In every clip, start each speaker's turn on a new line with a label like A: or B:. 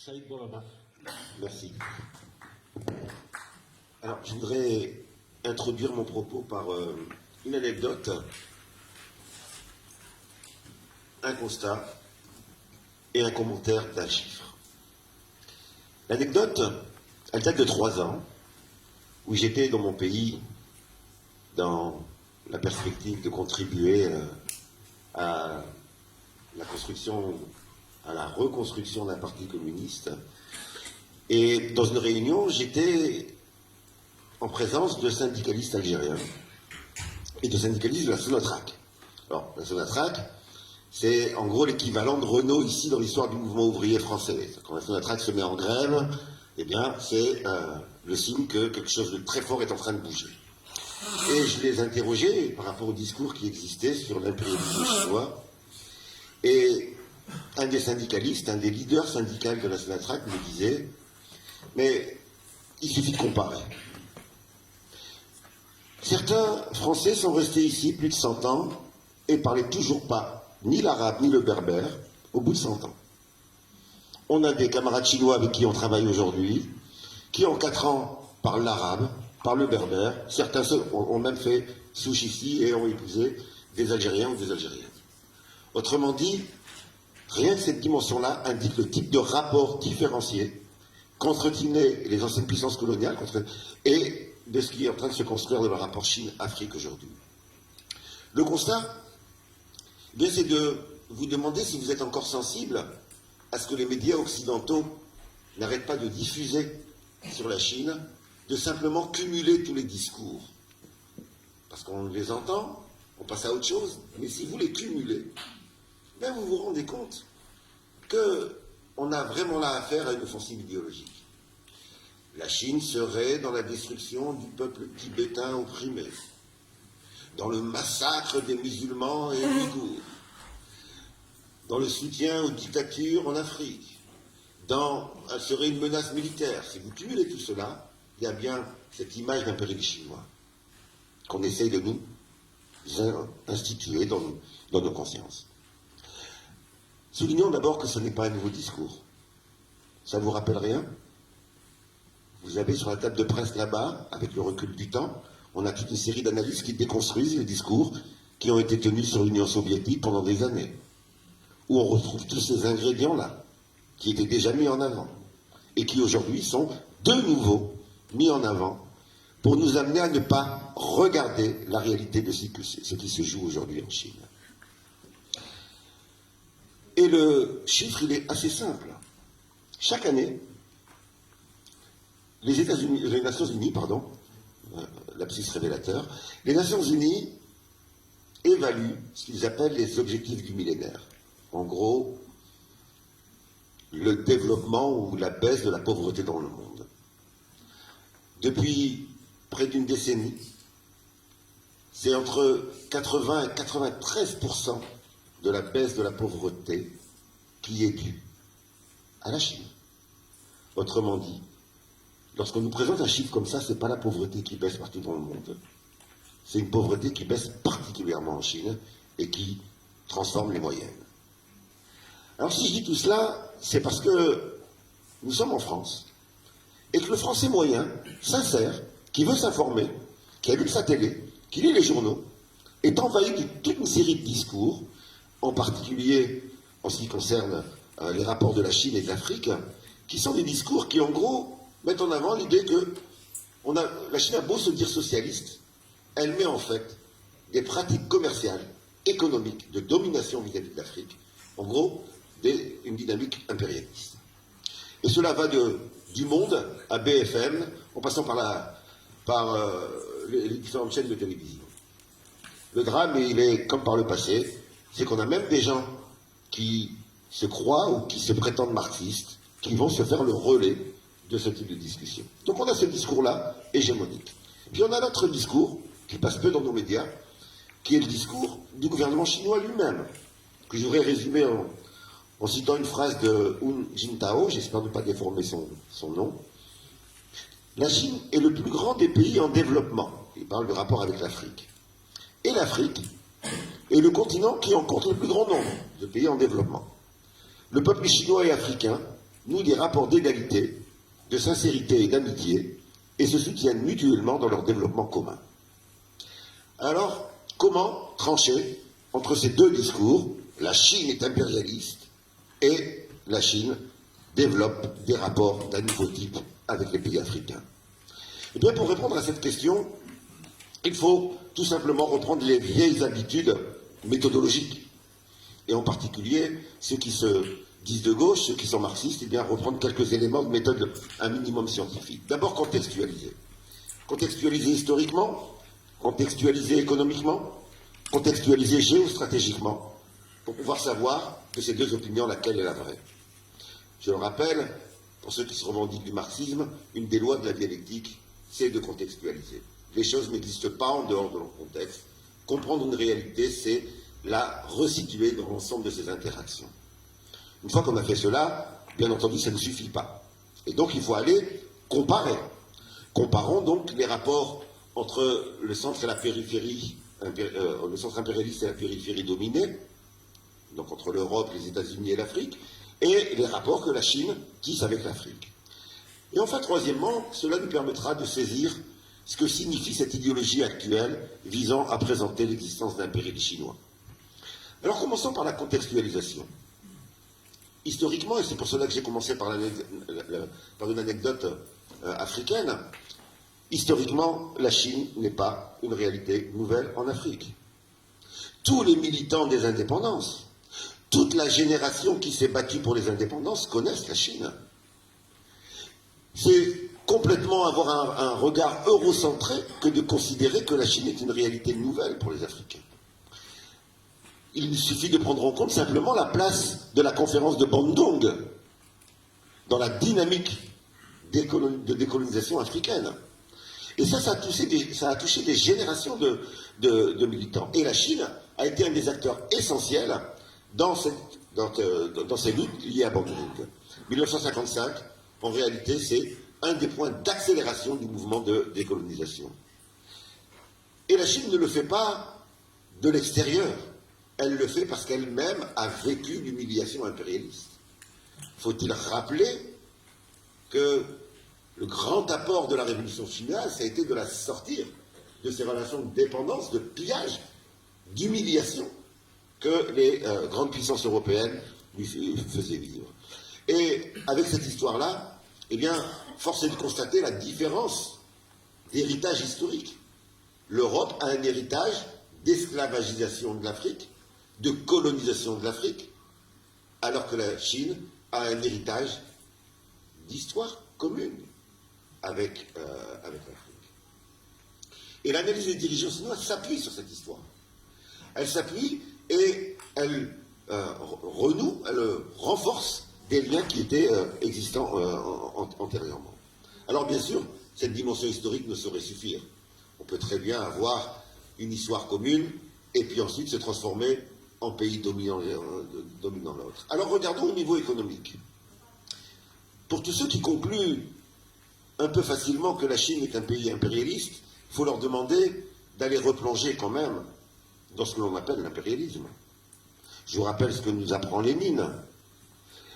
A: Saïd Bourama.
B: Merci. Alors, je voudrais introduire mon propos par une anecdote, un constat et un commentaire d'un chiffre. L'anecdote, elle date de 3 ans, où j'étais dans mon pays, dans la perspective de contribuer à la construction, à la reconstruction d'un parti communiste. Et dans une réunion, j'étais en présence de syndicalistes algériens et de syndicalistes de la Sonatrach. Alors, la Sonatrach, c'est en gros l'équivalent de Renault ici dans l'histoire du mouvement ouvrier français. Quand la Sonatrach se met en grève, eh bien, c'est le signe que quelque chose de très fort est en train de bouger. Et je les interrogeais par rapport au discours qui existait sur l'impérialisme chinois. Et un des syndicalistes, un des leaders syndicaux de la Sonatrach me disait « Mais il suffit de comparer. Certains Français sont restés ici plus de 100 ans et parlaient toujours pas ni l'arabe ni le berbère au bout de 100 ans. On a des camarades chinois avec qui on travaille aujourd'hui, qui en 4 ans parlent l'arabe, parlent le berbère. Certains ont même fait souche ici et ont épousé des Algériens ou des Algériennes. Autrement dit, rien que cette dimension-là indique le type de rapport différencié qu'entretenaient les anciennes puissances coloniales et de ce qui est en train de se construire dans le rapport Chine-Afrique aujourd'hui. Le constat, bien, c'est de vous demander si vous êtes encore sensible à ce que les médias occidentaux n'arrêtent pas de diffuser sur la Chine, de simplement cumuler tous les discours. Parce qu'on les entend, on passe à autre chose, mais si vous les cumulez, ben vous vous rendez compte qu'on a vraiment là affaire à une offensive idéologique. La Chine serait dans la destruction du peuple tibétain opprimé, dans le massacre des musulmans et ouïghours, dans le soutien aux dictatures en Afrique, elle serait une menace militaire. Si vous cumulez tout cela, il y a bien cette image d'impérialisme chinois qu'on essaye de nous instituer dans nos consciences. Soulignons d'abord que ce n'est pas un nouveau discours. Ça ne vous rappelle rien? Vous avez sur la table de presse là-bas, avec le recul du temps, on a toute une série d'analyses qui déconstruisent les discours qui ont été tenus sur l'Union soviétique pendant des années, où on retrouve tous ces ingrédients-là, qui étaient déjà mis en avant, et qui aujourd'hui sont de nouveau mis en avant pour nous amener à ne pas regarder la réalité de ce qui se joue aujourd'hui en Chine. Et le chiffre, il est assez simple. Chaque année, les Nations Unies, lapsus révélateur, les Nations Unies évaluent ce qu'ils appellent les objectifs du millénaire. En gros, le développement ou la baisse de la pauvreté dans le monde. Depuis près d'une décennie, c'est entre 80 et 93% de la baisse de la pauvreté qui est due à la Chine. Autrement dit, lorsqu'on nous présente un chiffre comme ça, ce n'est pas la pauvreté qui baisse partout dans le monde. C'est une pauvreté qui baisse particulièrement en Chine et qui transforme les moyennes. Alors si je dis tout cela, c'est parce que nous sommes en France et que le Français moyen, sincère, qui veut s'informer, qui allume sa télé, qui lit les journaux, est envahi de toute une série de discours, en particulier en ce qui concerne les rapports de la Chine et de l'Afrique, qui sont des discours qui en gros mettent en avant l'idée que la Chine a beau se dire socialiste, elle met en fait des pratiques commerciales, économiques, de domination vis-à-vis de l'Afrique, en gros, une dynamique impérialiste. Et cela va du Monde à BFM, en passant par les différentes chaînes de télévision. Le drame, il est comme par le passé, c'est qu'on a même des gens qui se croient ou qui se prétendent marxistes, qui vont se faire le relais de ce type de discussion. Donc on a ce discours-là hégémonique. Puis on a notre discours, qui passe peu dans nos médias, qui est le discours du gouvernement chinois lui-même, que je voudrais résumer en citant une phrase de Hu Jintao, j'espère ne pas déformer son nom. La Chine est le plus grand des pays en développement. Il parle du rapport avec l'Afrique. Et l'Afrique est le continent qui en compte le plus grand nombre de pays en développement. Le peuple chinois et africain nouent des rapports d'égalité, de sincérité et d'amitié, et se soutiennent mutuellement dans leur développement commun. Alors, comment trancher entre ces deux discours? La Chine est impérialiste et la Chine développe des rapports d'un nouveau type avec les pays africains. Eh bien, pour répondre à cette question, il faut tout simplement reprendre les vieilles habitudes méthodologiques. Et en particulier, ceux qui se disent de gauche, ceux qui sont marxistes, eh bien, reprendre quelques éléments de méthode un minimum scientifique. D'abord, contextualiser. Contextualiser historiquement, contextualiser économiquement, contextualiser géostratégiquement, pour pouvoir savoir que ces deux opinions, laquelle est la vraie. Je le rappelle, pour ceux qui se revendiquent du marxisme, une des lois de la dialectique, c'est de contextualiser. Les choses n'existent pas en dehors de leur contexte. Comprendre une réalité, c'est la resituer dans l'ensemble de ses interactions. Une fois qu'on a fait cela, bien entendu, ça ne suffit pas. Et donc, il faut aller comparer. Comparons donc les rapports entre le centre et la périphérie, le centre impérialiste et la périphérie dominée, donc entre l'Europe, les États-Unis et l'Afrique, et les rapports que la Chine tisse avec l'Afrique. Et enfin, troisièmement, cela nous permettra de saisir ce que signifie cette idéologie actuelle visant à présenter l'existence d'un impérialisme chinois. Alors commençons par la contextualisation. Historiquement, et c'est pour cela que j'ai commencé par une anecdote africaine, historiquement, la Chine n'est pas une réalité nouvelle en Afrique. Tous les militants des indépendances, toute la génération qui s'est battue pour les indépendances connaissent la Chine. C'est complètement avoir un regard eurocentré que de considérer que la Chine est une réalité nouvelle pour les Africains. Il suffit de prendre en compte simplement la place de la conférence de Bandung dans la dynamique de décolonisation africaine. Et ça a touché des générations de militants. Et la Chine a été un des acteurs essentiels dans ces luttes liées à Bandung. 1955, en réalité, c'est un des points d'accélération du mouvement de décolonisation. Et la Chine ne le fait pas de l'extérieur. Elle le fait parce qu'elle-même a vécu l'humiliation impérialiste. Faut-il rappeler que le grand apport de la révolution chinoise, ça a été de la sortir de ces relations de dépendance, de pillage, d'humiliation que les grandes puissances européennes lui faisaient vivre. Et avec cette histoire-là, eh bien, force est de constater la différence d'héritage historique. L'Europe a un héritage d'esclavagisation de l'Afrique, de colonisation de l'Afrique, alors que la Chine a un héritage d'histoire commune avec l'Afrique. Et l'analyse des dirigeants chinois s'appuie sur cette histoire. Elle s'appuie et elle renoue, elle renforce des liens qui étaient existants antérieurement. Alors bien sûr, cette dimension historique ne saurait suffire. On peut très bien avoir une histoire commune et puis ensuite se transformer en pays dominant l'autre. Alors regardons au niveau économique. Pour tous ceux qui concluent un peu facilement que la Chine est un pays impérialiste, il faut leur demander d'aller replonger quand même dans ce que l'on appelle l'impérialisme. Je vous rappelle ce que nous apprend Lénine.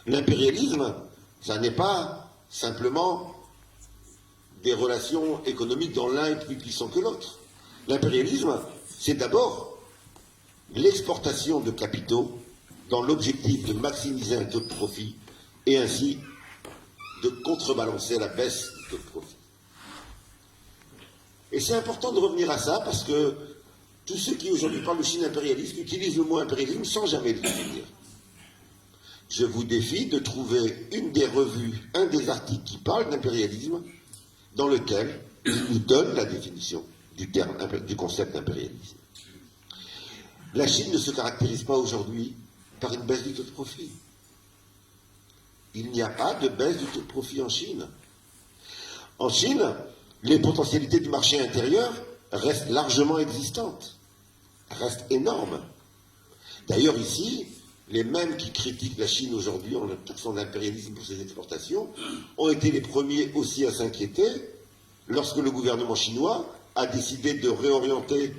B: L'impérialisme, ça n'est pas simplement des relations économiques dont l'un est plus puissant que l'autre. L'impérialisme, c'est d'abord l'exportation de capitaux dans l'objectif de maximiser un taux de profit et ainsi de contrebalancer la baisse du taux de profit. Et c'est important de revenir à ça parce que tous ceux qui aujourd'hui parlent de Chine impérialiste utilisent le mot impérialisme sans jamais le définir. Je vous défie de trouver une des revues, un des articles qui parle d'impérialisme dans lequel il nous donne la définition du concept d'impérialisme. La Chine ne se caractérise pas aujourd'hui par une baisse du taux de profit. Il n'y a pas de baisse du taux de profit en Chine. En Chine, les potentialités du marché intérieur restent largement existantes, restent énormes. D'ailleurs ici, les mêmes qui critiquent la Chine aujourd'hui en son impérialisme pour ses exportations ont été les premiers aussi à s'inquiéter lorsque le gouvernement chinois a décidé de réorienter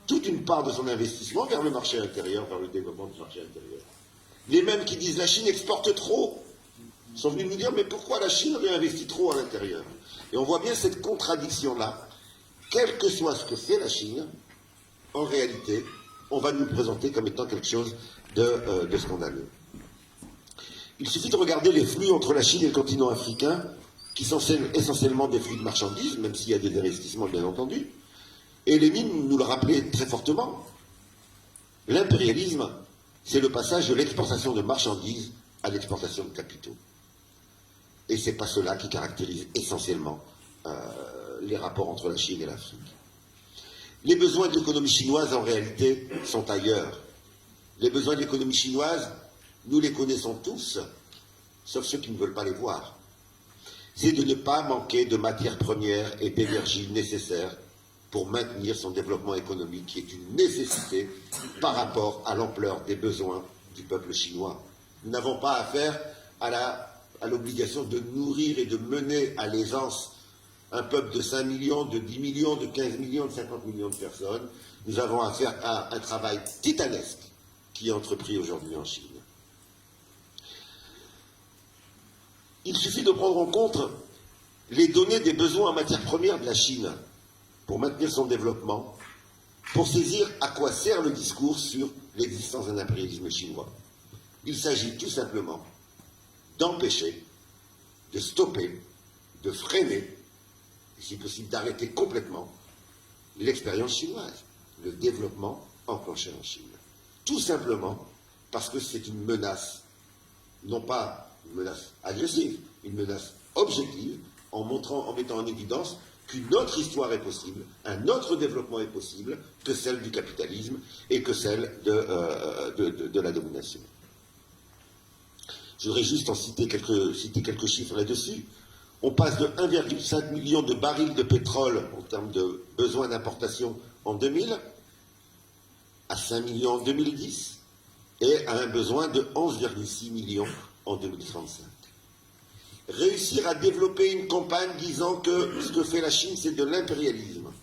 B: toute une part de son investissement vers le marché intérieur, vers le développement du marché intérieur. Les mêmes qui disent la Chine exporte trop, sont venus nous dire mais pourquoi la Chine réinvestit trop à l'intérieur? Et on voit bien cette contradiction-là. Quel que soit ce que fait la Chine, en réalité, on va nous le présenter comme étant quelque chose de scandaleux. Il suffit de regarder les flux entre la Chine et le continent africain, qui sont essentiellement des flux de marchandises, même s'il y a des investissements bien entendu. Et Lénine nous le rappelait très fortement. L'impérialisme, c'est le passage de l'exportation de marchandises à l'exportation de capitaux. Et ce n'est pas cela qui caractérise essentiellement les rapports entre la Chine et l'Afrique. Les besoins de l'économie chinoise, en réalité, sont ailleurs. Les besoins de l'économie chinoise, nous les connaissons tous, sauf ceux qui ne veulent pas les voir. C'est de ne pas manquer de matières premières et d'énergie nécessaires pour maintenir son développement économique, qui est une nécessité par rapport à l'ampleur des besoins du peuple chinois. Nous n'avons pas affaire à l'obligation de nourrir et de mener à l'aisance un peuple de 5 millions, de 10 millions, de 15 millions, de 50 millions de personnes. Nous avons affaire à un travail titanesque qui est entrepris aujourd'hui en Chine. Il suffit de prendre en compte les données des besoins en matières premières de la Chine pour maintenir son développement, pour saisir à quoi sert le discours sur l'existence d'un impérialisme chinois. Il s'agit tout simplement d'empêcher, de stopper, de freiner, et si possible d'arrêter complètement l'expérience chinoise, le développement enclenché en Chine. Tout simplement parce que c'est une menace, non pas une menace agressive, une menace objective, en mettant en évidence qu'une autre histoire est possible, un autre développement est possible que celle du capitalisme et que celle de la domination. Je voudrais juste en citer quelques chiffres là-dessus. On passe de 1,5 million de barils de pétrole en termes de besoins d'importation en 2000 à 5 millions en 2010 et à un besoin de 11,6 millions en 2035. Réussir à développer une campagne disant que ce que fait la Chine, c'est de l'impérialisme.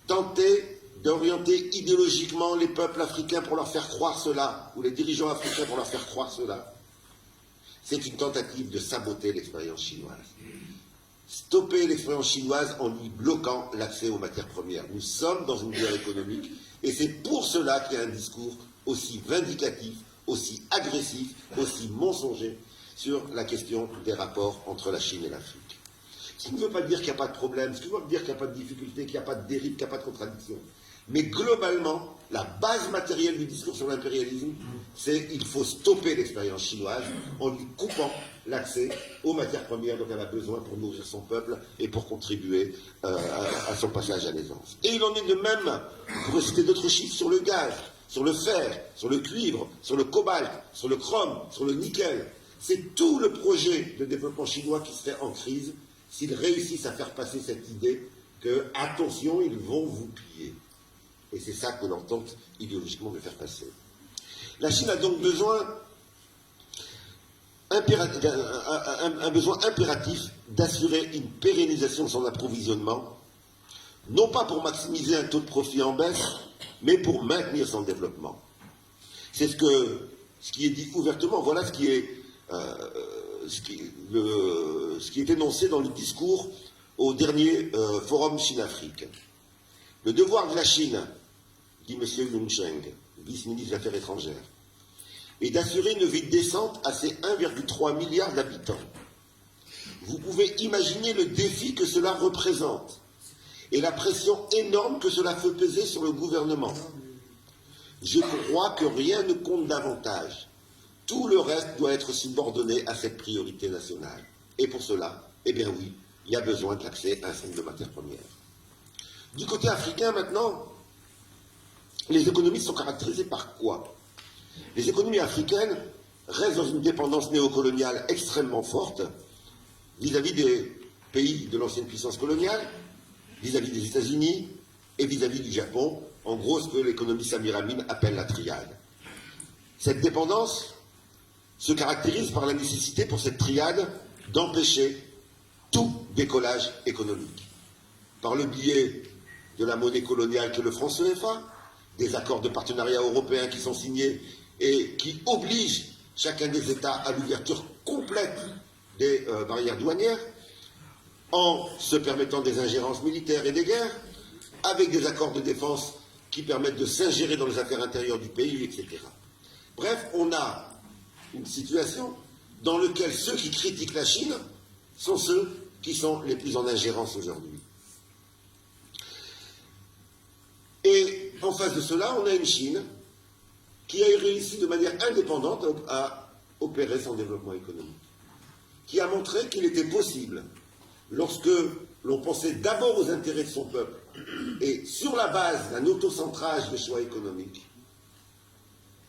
B: Tenter d'orienter idéologiquement les peuples africains pour leur faire croire cela, ou les dirigeants africains pour leur faire croire cela, c'est une tentative de saboter l'expérience chinoise. Stopper l'expérience chinoise en lui bloquant l'accès aux matières premières. Nous sommes dans une guerre économique, et c'est pour cela qu'il y a un discours aussi vindicatif, aussi agressif, aussi mensonger sur la question des rapports entre la Chine et l'Afrique. Ce qui ne veut pas dire qu'il n'y a pas de problème, ce qui ne veut pas dire qu'il n'y a pas de difficulté, qu'il n'y a pas de dérive, qu'il n'y a pas de contradiction. Mais globalement, la base matérielle du discours sur l'impérialisme, c'est qu'il faut stopper l'expérience chinoise en lui coupant l'accès aux matières premières dont elle a besoin pour nourrir son peuple et pour contribuer à son passage à l'aisance. Et il en est de même, je pourrais citer d'autres chiffres sur le gaz, sur le fer, sur le cuivre, sur le cobalt, sur le chrome, sur le nickel. C'est tout le projet de développement chinois qui serait en crise s'ils réussissent à faire passer cette idée que, attention, ils vont vous piller. Et c'est ça que l'on tente idéologiquement de faire passer. La Chine a donc un besoin impératif d'assurer une pérennisation de son approvisionnement, non pas pour maximiser un taux de profit en baisse, mais pour maintenir son développement. C'est ce qui est dit ouvertement. Voilà ce qui est énoncé dans le discours au dernier forum Chine-Afrique. Le devoir de la Chine, dit M. Yun Cheng, vice-ministre des Affaires étrangères, est d'assurer une vie décente à ses 1,3 milliard d'habitants. Vous pouvez imaginer le défi que cela représente et la pression énorme que cela fait peser sur le gouvernement. Je crois que rien ne compte davantage. Tout le reste doit être subordonné à cette priorité nationale. Et pour cela, eh bien oui, il y a besoin de l'accès à un certain nombre de matières premières. Du côté africain, maintenant, les économies sont caractérisées par quoi? Les économies africaines restent dans une dépendance néocoloniale extrêmement forte vis-à-vis des pays de l'ancienne puissance coloniale, vis-à-vis des États-Unis et vis-à-vis du Japon, en gros ce que l'économie Samir-Amin appelle la triade. Cette dépendance se caractérise par la nécessité pour cette triade d'empêcher tout décollage économique. Par le biais de la monnaie coloniale qu'est le franc CFA, des accords de partenariat européens qui sont signés et qui obligent chacun des États à l'ouverture complète des barrières douanières, en se permettant des ingérences militaires et des guerres, avec des accords de défense qui permettent de s'ingérer dans les affaires intérieures du pays, etc. Bref, on a une situation dans laquelle ceux qui critiquent la Chine sont ceux qui sont les plus en ingérence aujourd'hui. Et en face de cela, on a une Chine qui a réussi de manière indépendante à opérer son développement économique, qui a montré qu'il était possible, lorsque l'on pensait d'abord aux intérêts de son peuple et sur la base d'un autocentrage des choix économiques,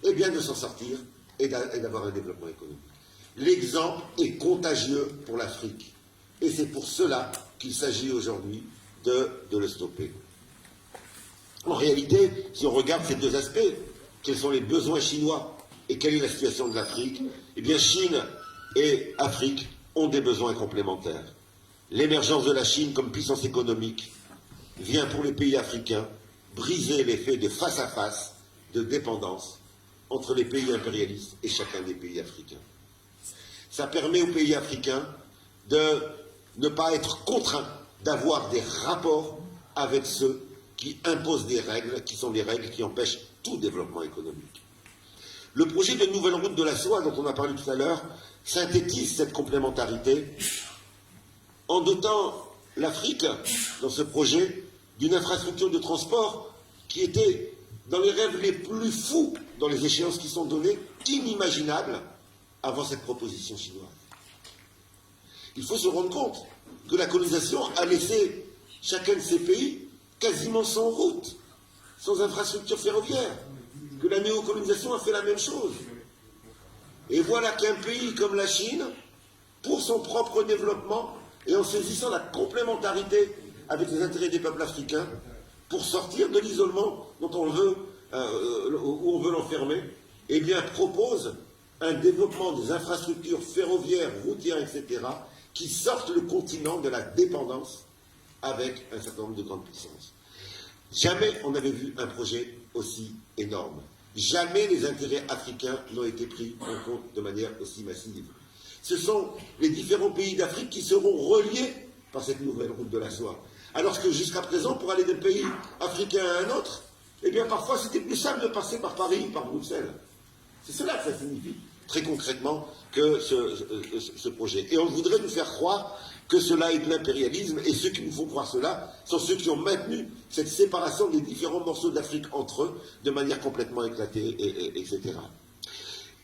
B: eh bien de s'en sortir et d'avoir un développement économique. L'exemple est contagieux pour l'Afrique et c'est pour cela qu'il s'agit aujourd'hui de le stopper. En réalité, si on regarde ces deux aspects, quels sont les besoins chinois et quelle est la situation de l'Afrique, eh bien Chine et Afrique ont des besoins complémentaires. L'émergence de la Chine comme puissance économique vient pour les pays africains briser l'effet de face à face de dépendance entre les pays impérialistes et chacun des pays africains. Ça permet aux pays africains de ne pas être contraints d'avoir des rapports avec ceux qui imposent des règles, qui sont des règles qui empêchent tout développement économique. Le projet de nouvelle route de la soie, dont on a parlé tout à l'heure, synthétise cette complémentarité en dotant l'Afrique, dans ce projet, d'une infrastructure de transport qui était, dans les rêves les plus fous, dans les échéances qui sont données, inimaginables avant cette proposition chinoise. Il faut se rendre compte que la colonisation a laissé chacun de ces pays quasiment sans route, sans infrastructure ferroviaire, que la néocolonisation a fait la même chose. Et voilà qu'un pays comme la Chine, pour son propre développement, et en saisissant la complémentarité avec les intérêts des peuples africains, pour sortir de l'isolement dont on veut, où on veut l'enfermer, eh bien propose un développement des infrastructures ferroviaires, routières, etc., qui sortent le continent de la dépendance avec un certain nombre de grandes puissances. Jamais on n'avait vu un projet aussi énorme. Jamais les intérêts africains n'ont été pris en compte de manière aussi massive. Ce sont les différents pays d'Afrique qui seront reliés par cette nouvelle route de la soie. Alors que jusqu'à présent, pour aller d'un pays africain à un autre, eh bien parfois c'était plus simple de passer par Paris, par Bruxelles. C'est cela que ça signifie, très concrètement, que ce projet. Et on voudrait nous faire croire que cela est de l'impérialisme, et ceux qui nous font croire cela sont ceux qui ont maintenu cette séparation des différents morceaux d'Afrique entre eux, de manière complètement éclatée, etc.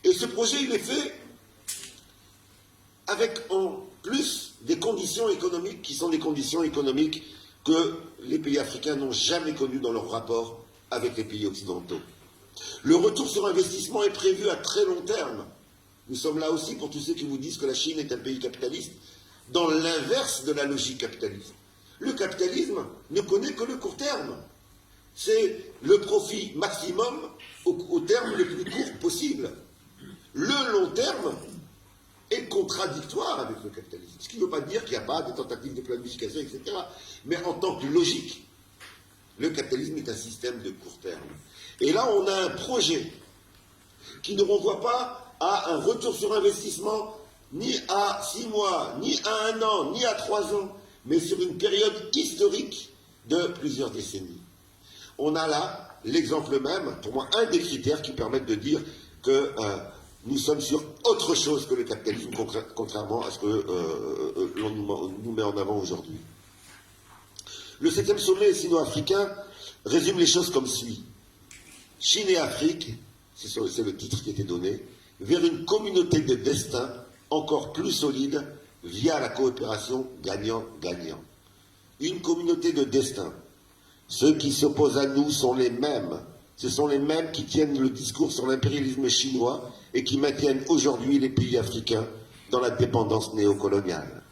B: Et ce projet, il est fait avec en plus des conditions économiques qui sont des conditions économiques que les pays africains n'ont jamais connues dans leur rapport avec les pays occidentaux. Le retour sur investissement est prévu à très long terme. Nous sommes là aussi pour tous ceux qui vous disent que la Chine est un pays capitaliste, dans l'inverse de la logique capitaliste. Le capitalisme ne connaît que le court terme. C'est le profit maximum au terme le plus court possible. Le long terme est contradictoire avec le capitalisme. Ce qui ne veut pas dire qu'il n'y a pas de tentatives de planification, etc. Mais en tant que logique, le capitalisme est un système de court terme. Et là, on a un projet qui ne renvoie pas à un retour sur investissement ni à 6 mois, ni à 1 an, ni à 3 ans, mais sur une période historique de plusieurs décennies. On a là l'exemple même, pour moi, un des critères qui permettent de dire que nous sommes sur autre chose que le capitalisme, contrairement à ce que l'on nous met en avant aujourd'hui. Le 7e sommet sino-africain résume les choses comme suit. Chine et Afrique, c'est le titre qui était donné, vers une communauté de destin encore plus solide via la coopération gagnant-gagnant. Une communauté de destin. Ceux qui s'opposent à nous sont les mêmes. Ce sont les mêmes qui tiennent le discours sur l'impérialisme chinois et qui maintiennent aujourd'hui les pays africains dans la dépendance néocoloniale.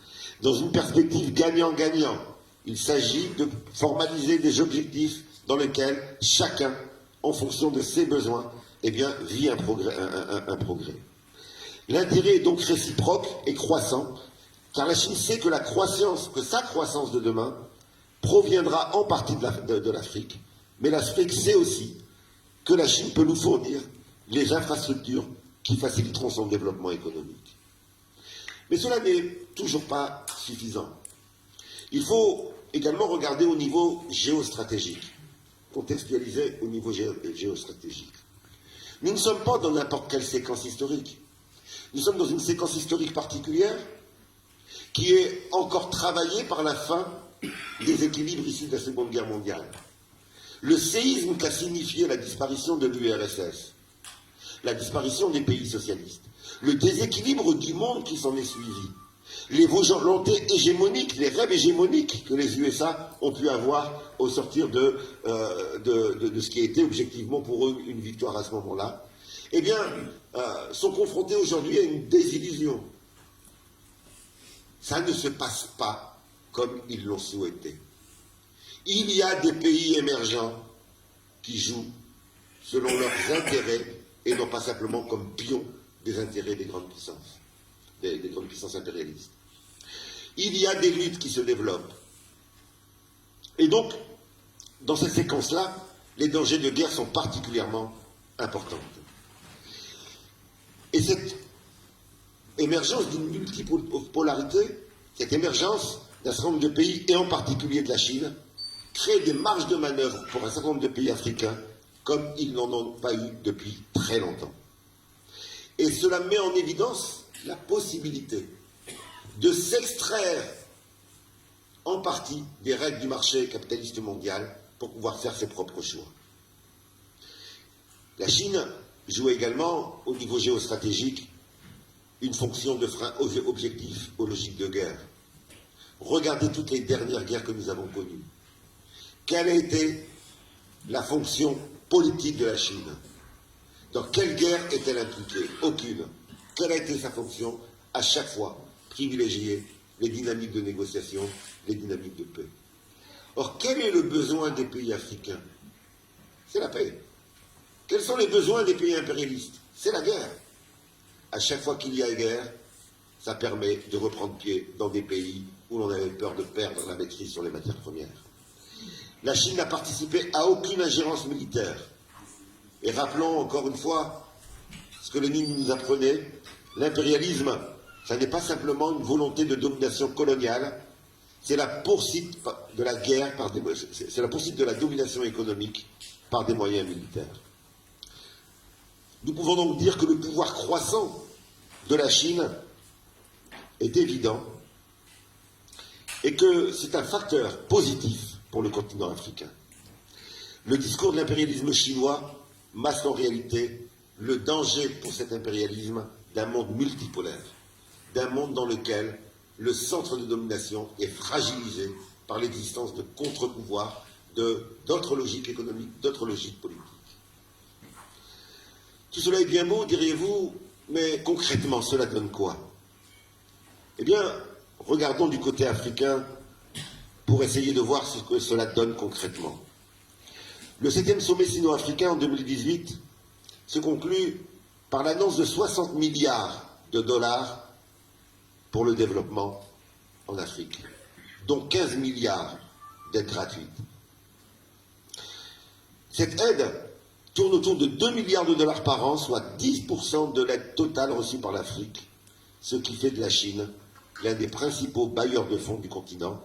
B: Dans une perspective gagnant-gagnant, il s'agit de formaliser des objectifs dans lesquels chacun, en fonction de ses besoins, eh bien, vit un progrès. L'intérêt est donc réciproque et croissant, car la Chine sait que sa croissance de demain proviendra en partie de l'Afrique, mais l'Afrique sait aussi que la Chine peut nous fournir les infrastructures qui faciliteront son développement économique. Mais cela n'est toujours pas suffisant. Il faut également regarder au niveau géostratégique, contextualiser au niveau géostratégique. Nous ne sommes pas dans n'importe quelle séquence historique. Nous sommes dans une séquence historique particulière qui est encore travaillée par la fin des équilibres issus de la Seconde Guerre mondiale. Le séisme qu'a signifié la disparition de l'URSS, la disparition des pays socialistes, le déséquilibre du monde qui s'en est suivi, les volontés hégémoniques, les rêves hégémoniques que les USA ont pu avoir au sortir de ce qui a été objectivement pour eux une victoire à ce moment-là, eh bien, sont confrontés aujourd'hui à une désillusion. Ça ne se passe pas comme ils l'ont souhaité. Il y a des pays émergents qui jouent selon leurs intérêts et non pas simplement comme pions des intérêts des grandes puissances, des grandes puissances impérialistes. Il y a des luttes qui se développent. Et donc, dans cette séquence-là, les dangers de guerre sont particulièrement importants. Et cette émergence d'une multipolarité, cette émergence d'un certain nombre de pays, et en particulier de la Chine, crée des marges de manœuvre pour un certain nombre de pays africains comme ils n'en ont pas eu depuis très longtemps. Et cela met en évidence la possibilité de s'extraire en partie des règles du marché capitaliste mondial pour pouvoir faire ses propres choix. La Chine joue également, au niveau géostratégique, une fonction de frein objectif aux logiques de guerre. Regardez toutes les dernières guerres que nous avons connues. Quelle a été la fonction politique de la Chine? Dans quelle guerre est-elle impliquée? Aucune. Quelle a été sa fonction? À chaque fois, privilégier les dynamiques de négociation, les dynamiques de paix. Or, quel est le besoin des pays africains? C'est la paix. Quels sont les besoins des pays impérialistes? C'est la guerre. À chaque fois qu'il y a guerre, ça permet de reprendre pied dans des pays où l'on avait peur de perdre la maîtrise sur les matières premières. La Chine n'a participé à aucune ingérence militaire. Et rappelons encore une fois ce que Lénine nous apprenait, l'impérialisme, ça n'est pas simplement une volonté de domination coloniale, c'est la poursuite de la guerre, c'est la poursuite de la domination économique par des moyens militaires. Nous pouvons donc dire que le pouvoir croissant de la Chine est évident et que c'est un facteur positif pour le continent africain. Le discours de l'impérialisme chinois masque en réalité le danger pour cet impérialisme d'un monde multipolaire, d'un monde dans lequel le centre de domination est fragilisé par l'existence de contre-pouvoirs, d'autres logiques économiques, d'autres logiques politiques. Tout cela est bien beau, diriez-vous, mais concrètement, cela donne quoi? Eh bien, regardons du côté africain pour essayer de voir ce que cela donne concrètement. Le 7e sommet sino-africain en 2018 se conclut par l'annonce de 60 milliards de dollars pour le développement en Afrique, dont 15 milliards d'aides gratuites. Cette aide tourne autour de 2 milliards de dollars par an, soit 10% de l'aide totale reçue par l'Afrique, ce qui fait de la Chine l'un des principaux bailleurs de fonds du continent,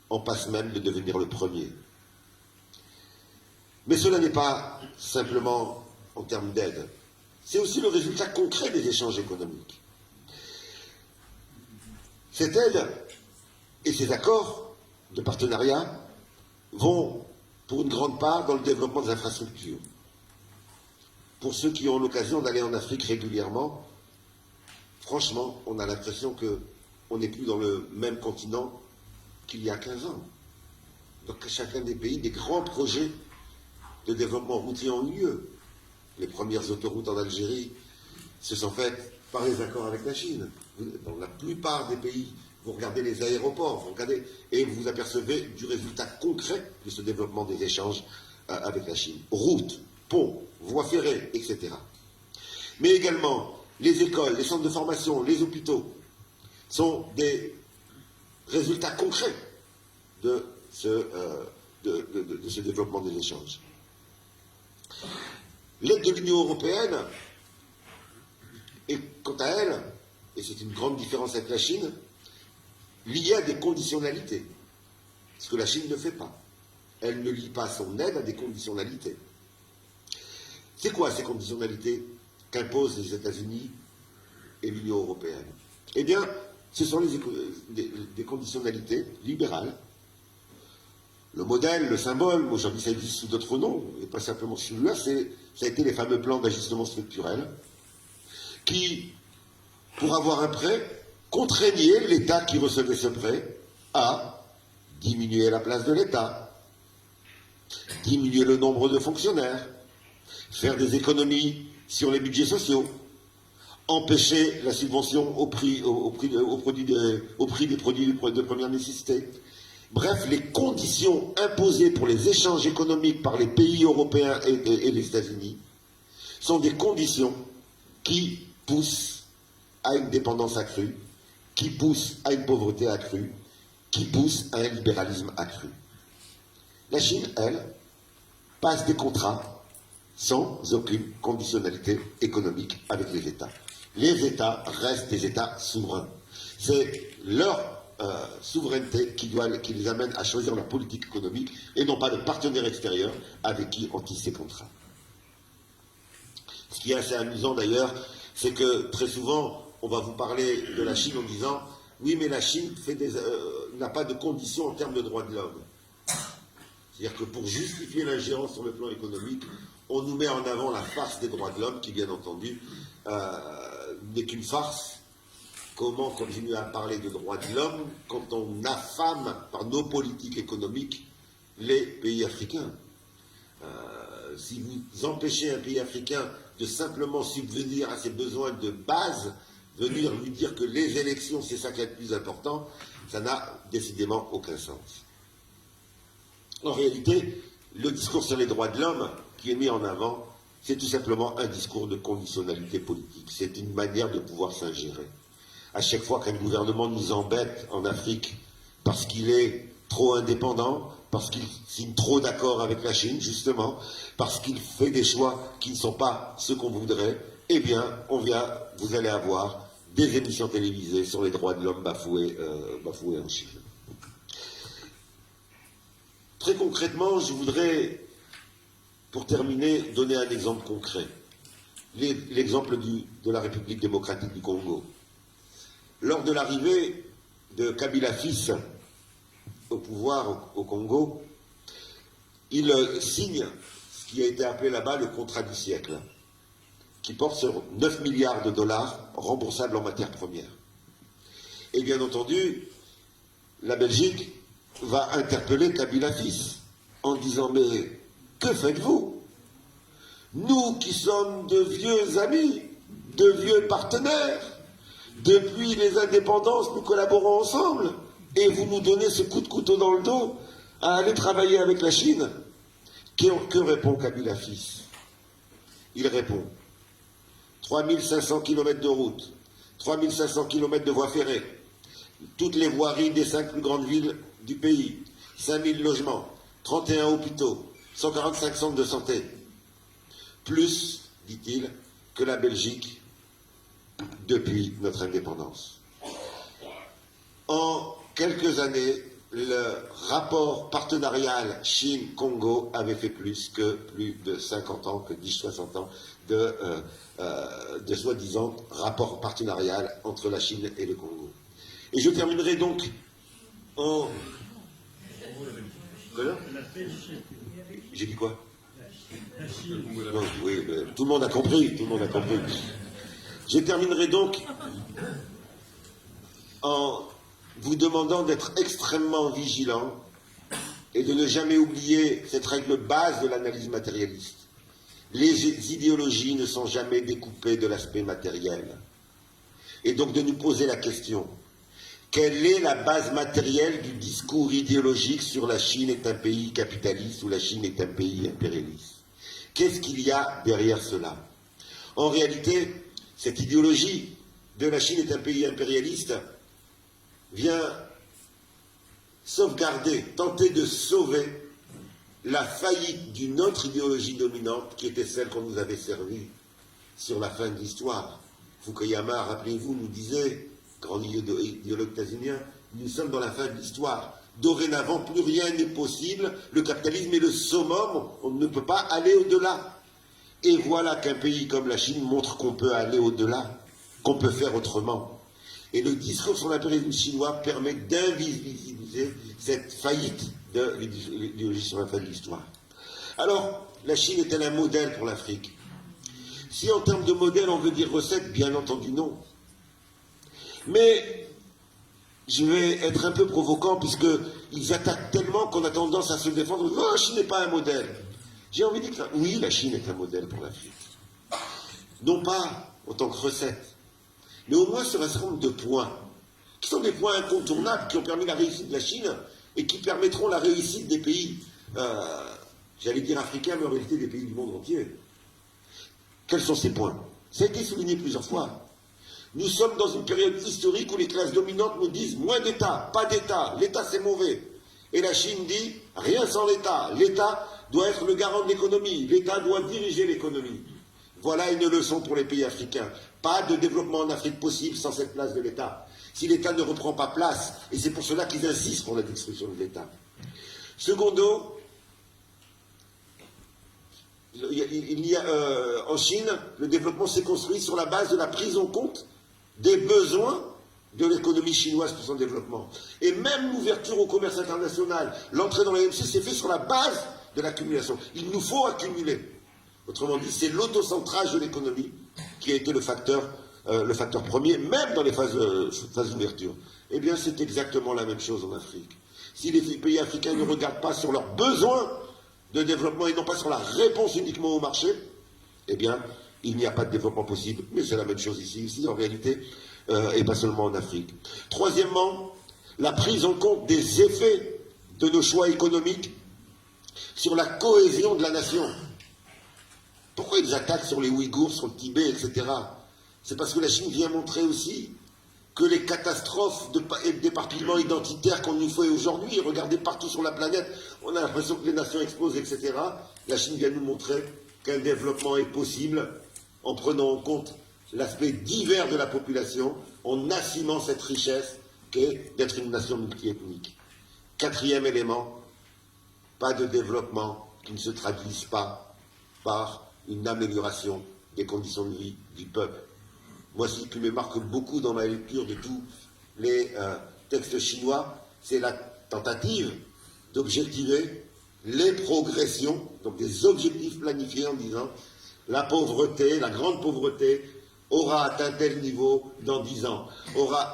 B: en passe même de devenir le premier. Mais cela n'est pas simplement en termes d'aide, c'est aussi le résultat concret des échanges économiques. Cette aide et ces accords de partenariat vont, pour une grande part, dans le développement des infrastructures. Pour ceux qui ont l'occasion d'aller en Afrique régulièrement, franchement, on a l'impression qu'on n'est plus dans le même continent qu'il y a 15 ans. Dans chacun des pays, des grands projets de développement routier ont eu lieu. Les premières autoroutes en Algérie se sont faites par les accords avec la Chine. Dans la plupart des pays, vous regardez les aéroports, vous regardez, et vous vous apercevez du résultat concret de ce développement des échanges avec la Chine. Routes, ponts, voies ferrées, etc. Mais également, les écoles, les centres de formation, les hôpitaux sont des résultats concrets de ce développement des échanges. L'aide de l'Union européenne est, quant à elle, et c'est une grande différence avec la Chine, liée à des conditionnalités. Ce que la Chine ne fait pas. Elle ne lie pas son aide à des conditionnalités. C'est quoi ces conditionnalités qu'imposent les États-Unis et l'Union européenne? Eh bien, ce sont des conditionnalités libérales. Le modèle, le symbole, aujourd'hui ça existe sous d'autres noms, et pas simplement celui-là, ça a été les fameux plans d'ajustement structurel, qui, pour avoir un prêt, contraignaient l'État qui recevait ce prêt à diminuer la place de l'État, diminuer le nombre de fonctionnaires, faire des économies sur les budgets sociaux, empêcher la subvention au prix des produits de première nécessité. Bref, les conditions imposées pour les échanges économiques par les pays européens et les États-Unis sont des conditions qui poussent à une dépendance accrue, qui poussent à une pauvreté accrue, qui poussent à un libéralisme accru. La Chine, elle, passe des contrats sans aucune conditionnalité économique avec les États. Les États restent des États souverains. C'est leur souveraineté qui les amène à choisir leur politique économique et non pas de partenaires extérieurs avec qui on tisse ces contrats. Ce qui est assez amusant d'ailleurs, c'est que très souvent, on va vous parler de la Chine en disant « Oui, mais la Chine n'a pas de conditions en termes de droits de l'homme. » C'est-à-dire que pour justifier l'ingérence sur le plan économique, on nous met en avant la farce des droits de l'homme, qui bien entendu n'est qu'une farce. Comment continuer à parler de droits de l'homme quand on affame par nos politiques économiques les pays africains? Si vous empêchez un pays africain de simplement subvenir à ses besoins de base, venir lui dire que les élections, c'est ça qui est le plus important, ça n'a décidément aucun sens. En réalité, le discours sur les droits de l'homme qui est mis en avant, c'est tout simplement un discours de conditionnalité politique. C'est une manière de pouvoir s'ingérer. À chaque fois qu'un gouvernement nous embête en Afrique parce qu'il est trop indépendant, parce qu'il signe trop d'accords avec la Chine, justement, parce qu'il fait des choix qui ne sont pas ceux qu'on voudrait, eh bien, vous allez avoir des émissions télévisées sur les droits de l'homme bafoués en Chine. Très concrètement, je voudrais, pour terminer, donner un exemple concret. L'exemple de la République démocratique du Congo. Lors de l'arrivée de Kabila fils au pouvoir au Congo, il signe ce qui a été appelé là-bas le contrat du siècle, qui porte sur 9 milliards de dollars remboursables en matières premières. Et bien entendu, la Belgique va interpeller Kabila fils en disant « Mais que faites-vous? Nous qui sommes de vieux amis, de vieux partenaires, depuis les indépendances, nous collaborons ensemble, et vous nous donnez ce coup de couteau dans le dos à aller travailler avec la Chine. » Que répond Kabila fils? Il répond 3500 km de route, 3500 km de voies ferrées, toutes les voiries des 5 plus grandes villes du pays, 5000 logements, 31 hôpitaux, 145 centres de santé. Plus, dit-il, que la Belgique depuis notre indépendance. En quelques années, le rapport partenarial Chine-Congo avait fait plus de 50 ans, que 10-60 ans de soi-disant rapport partenarial entre la Chine et le Congo. Et je terminerai donc en... J'ai dit quoi? Non, oui, tout le monde a compris, tout le monde a compris. Je terminerai donc en vous demandant d'être extrêmement vigilant et de ne jamais oublier cette règle base de l'analyse matérialiste. Les idéologies ne sont jamais découpées de l'aspect matériel. Et donc de nous poser la question, quelle est la base matérielle du discours idéologique sur la Chine est un pays capitaliste ou la Chine est un pays impérialiste? Qu'est-ce qu'il y a derrière cela? En réalité, cette idéologie de la Chine est un pays impérialiste vient sauvegarder, tenter de sauver la faillite d'une autre idéologie dominante qui était celle qu'on nous avait servie sur la fin de l'histoire, Fukuyama, rappelez-vous, nous disait, grand idéologue états-unien, nous sommes dans la fin de l'histoire. Dorénavant, plus rien n'est possible. Le capitalisme est le summum. On ne peut pas aller au-delà. Et voilà qu'un pays comme la Chine montre qu'on peut aller au-delà, qu'on peut faire autrement. Et le discours sur l'impérialisme chinois permet d'invisibiliser cette faillite de l'idéologie sur la fin de l'histoire. Alors, la Chine est-elle un modèle pour l'Afrique? Si en termes de modèle, on veut dire recette, bien entendu non. Mais je vais être un peu provocant, puisqu'ils attaquent tellement qu'on a tendance à se défendre. Non, la Chine n'est pas un modèle. J'ai envie de dire que oui, la Chine est un modèle pour l'Afrique. Non pas en tant que recette, mais au moins sur un certain nombre de points, qui sont des points incontournables, qui ont permis la réussite de la Chine, et qui permettront la réussite des pays, j'allais dire africains, mais en réalité des pays du monde entier. Quels sont ces points? Ça a été souligné plusieurs fois. Nous sommes dans une période historique où les classes dominantes nous disent moins d'État, pas d'État, l'État c'est mauvais. Et la Chine dit rien sans l'État. L'État doit être le garant de l'économie, l'État doit diriger l'économie. Voilà une leçon pour les pays africains. Pas de développement en Afrique possible sans cette place de l'État. Si l'État ne reprend pas place, et c'est pour cela qu'ils insistent pour la destruction de l'État. Secondo, en Chine, le développement s'est construit sur la base de la prise en compte des besoins de l'économie chinoise pour son développement. Et même l'ouverture au commerce international, l'entrée dans l'AMC s'est fait sur la base de l'accumulation. Il nous faut accumuler. Autrement dit, c'est l'autocentrage de l'économie qui a été le facteur premier, même dans les phases d'ouverture. Eh bien, c'est exactement la même chose en Afrique. Si les pays africains ne regardent pas sur leurs besoins de développement et non pas sur la réponse uniquement au marché, eh bien, il n'y a pas de développement possible. Mais c'est la même chose ici en réalité, et pas seulement en Afrique. Troisièmement, la prise en compte des effets de nos choix économiques sur la cohésion de la nation. Pourquoi ils attaquent sur les Ouïghours, sur le Tibet, etc. C'est parce que la Chine vient montrer aussi que les catastrophes et le d'éparpillement identitaire qu'on nous fait aujourd'hui, regardez partout sur la planète, on a l'impression que les nations explosent, etc. La Chine vient nous montrer qu'un développement est possible en prenant en compte l'aspect divers de la population, en assumant cette richesse qu'est d'être une nation multiethnique. Quatrième élément, pas de développement qui ne se traduise pas par une amélioration des conditions de vie du peuple. Moi, ce qui me marque beaucoup dans ma lecture de tous les textes chinois, c'est la tentative d'objectiver les progressions, donc des objectifs planifiés en disant la pauvreté, la grande pauvreté, aura atteint tel niveau dans 10 ans.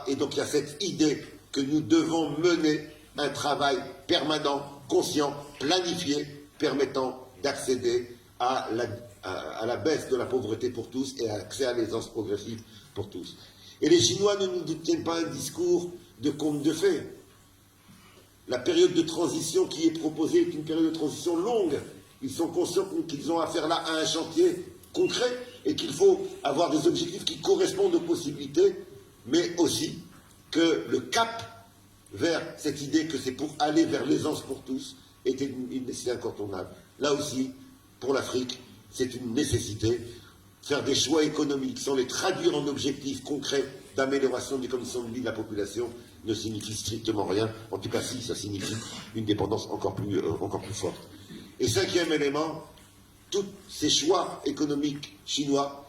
B: Et donc il y a cette idée que nous devons mener un travail permanent, conscient, planifié, permettant d'accéder à la baisse de la pauvreté pour tous et à l'accès à l'aisance progressive pour tous. Et les Chinois ne nous tiennent pas un discours de conte de fées. La période de transition qui est proposée est une période de transition longue. Ils sont conscients qu'ils ont affaire là à un chantier concret et qu'il faut avoir des objectifs qui correspondent aux possibilités, mais aussi que le cap vers cette idée que c'est pour aller vers l'aisance pour tous est une nécessité incontournable. Là aussi, pour l'Afrique, c'est une nécessité. Faire des choix économiques sans les traduire en objectifs concrets d'amélioration des conditions de vie de la population ne signifie strictement rien. En tout cas, si, ça signifie une dépendance encore plus forte. Et cinquième élément, tous ces choix économiques chinois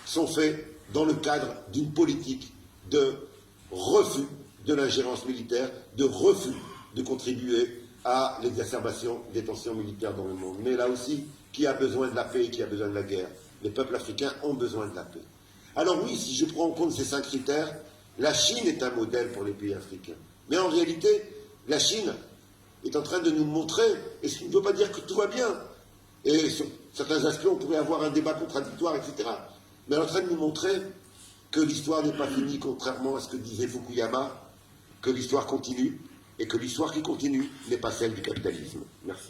B: sont faits dans le cadre d'une politique de refus de l'ingérence militaire, de refus de contribuer à l'exacerbation des tensions militaires dans le monde. Mais là aussi, qui a besoin de la paix et qui a besoin de la guerre? Les peuples africains ont besoin de la paix. Alors oui, si je prends en compte ces 5 critères, la Chine est un modèle pour les pays africains. Mais en réalité, la Chine est en train de nous montrer, et ce qui ne veut pas dire que tout va bien, et sur certains aspects, on pourrait avoir un débat contradictoire, etc. Mais elle est en train de nous montrer que l'histoire n'est pas finie, contrairement à ce que disait Fukuyama, que l'histoire continue, et que l'histoire qui continue n'est pas celle du capitalisme. Merci.